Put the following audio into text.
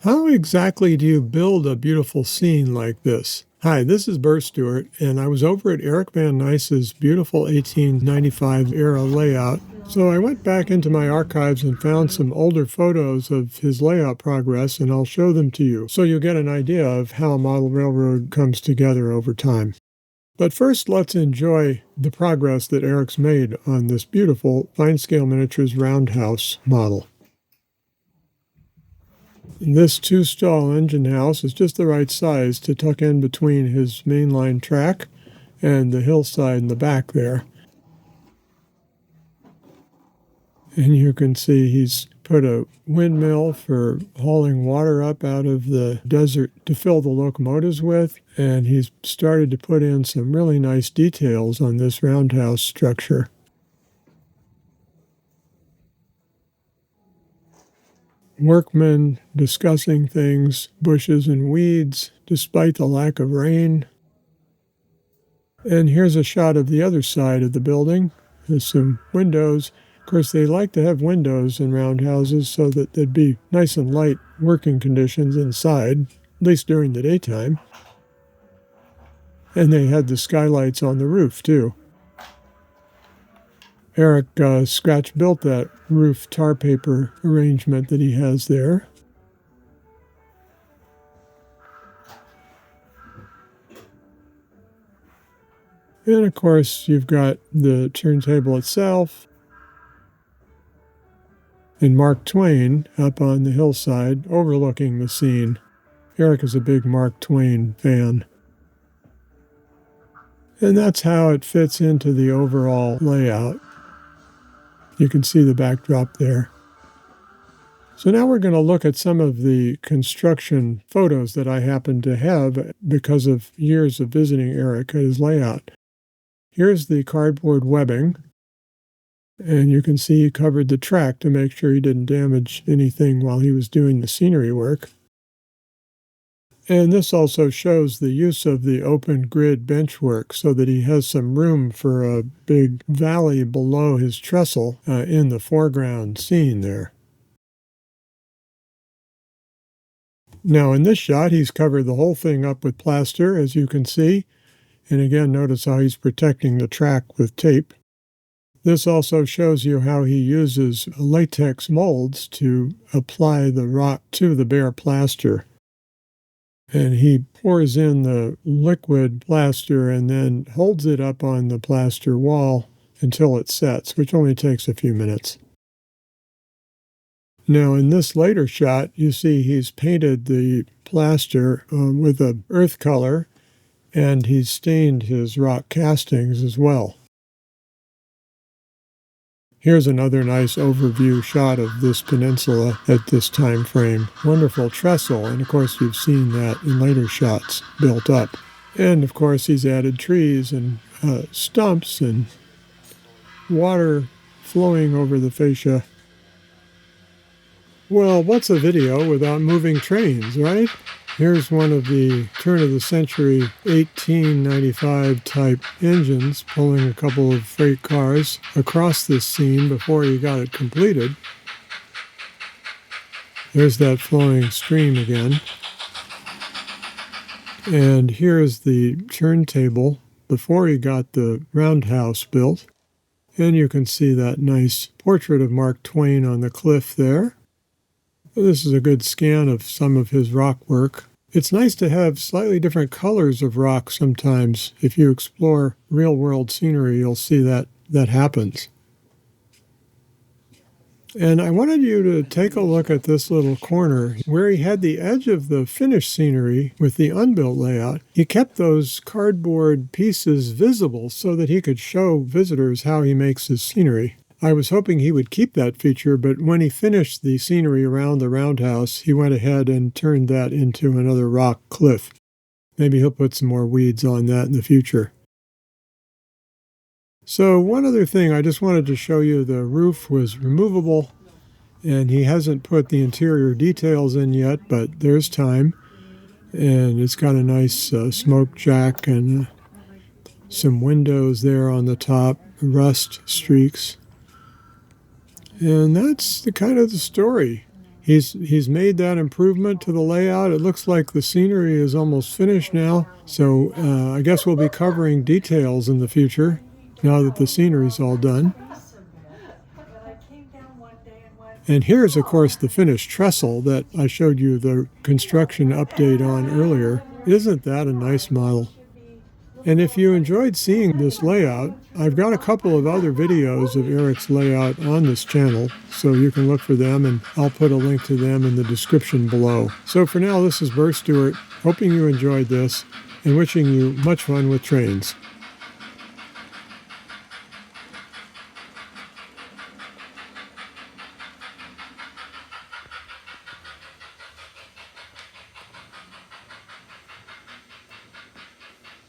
How exactly do you build a beautiful scene like this? Hi, this is Burr Stewart, and I was over at Eric Vannice's beautiful 1895 era layout. So I went back into my archives and found some older photos of his layout progress, and I'll show them to you so you'll get an idea of how a model railroad comes together over time. But first, let's enjoy the progress that Eric's made on this beautiful Fine Scale Miniatures roundhouse model. This two-stall engine house is just the right size to tuck in between his mainline track and the hillside in the back there. And you can see he's put a windmill for hauling water up out of the desert to fill the locomotives with, and he's started to put in some really nice details on this roundhouse structure. Workmen discussing things, bushes and weeds, despite the lack of rain. And here's a shot of the other side of the building. There's some windows. Of course, they like to have windows in roundhouses so that there'd be nice and light working conditions inside, at least during the daytime. And they had the skylights on the roof, too. Eric scratch-built that roof tar paper arrangement that he has there. And, of course, you've got the turntable itself and Mark Twain up on the hillside overlooking the scene. Eric is a big Mark Twain fan. And that's how it fits into the overall layout. You can see the backdrop there. So now we're going to look at some of the construction photos that I happen to have because of years of visiting Eric at his layout. Here's the cardboard webbing, and you can see he covered the track to make sure he didn't damage anything while he was doing the scenery work. And this also shows the use of the open grid benchwork so that he has some room for a big valley below his trestle in the foreground scene there. Now in this shot, he's covered the whole thing up with plaster, as you can see. And again, notice how he's protecting the track with tape. This also shows you how he uses latex molds to apply the rock to the bare plaster. And he pours in the liquid plaster and then holds it up on the plaster wall until it sets, which only takes a few minutes. Now in this later shot, you see he's painted the plaster with an earth color, and he's stained his rock castings as well. Here's another nice overview shot of this peninsula at this time frame. Wonderful trestle, and of course you've seen that in later shots built up. And of course he's added trees and stumps and water flowing over the fascia. Well, what's a video without moving trains, right? Here's one of the turn-of-the-century 1895 type engines pulling a couple of freight cars across this scene before he got it completed. There's that flowing stream again. And here's the turntable before he got the roundhouse built. And you can see that nice portrait of Mark Twain on the cliff there. This is a good scan of some of his rock work. It's nice to have slightly different colors of rock sometimes. If you explore real-world scenery, you'll see that happens. And I wanted you to take a look at this little corner where he had the edge of the finished scenery with the unbuilt layout. He kept those cardboard pieces visible so that he could show visitors how he makes his scenery. I was hoping he would keep that feature, but when he finished the scenery around the roundhouse, he went ahead and turned that into another rock cliff. Maybe he'll put some more weeds on that in the future. So one other thing, I just wanted to show you the roof was removable, and he hasn't put the interior details in yet, but there's time. And it's got a nice smoke jack and some windows there on the top, rust streaks. And that's the kind of the story. He's made that improvement to the layout. It looks like the scenery is almost finished now, so I guess we'll be covering details in the future now that the scenery's all done. And here's, of course, the finished trestle that I showed you the construction update on earlier. Isn't that a nice model? And if you enjoyed seeing this layout, I've got a couple of other videos of Eric's layout on this channel, so you can look for them, and I'll put a link to them in the description below. So for now, this is Burr Stewart, hoping you enjoyed this, and wishing you much fun with trains.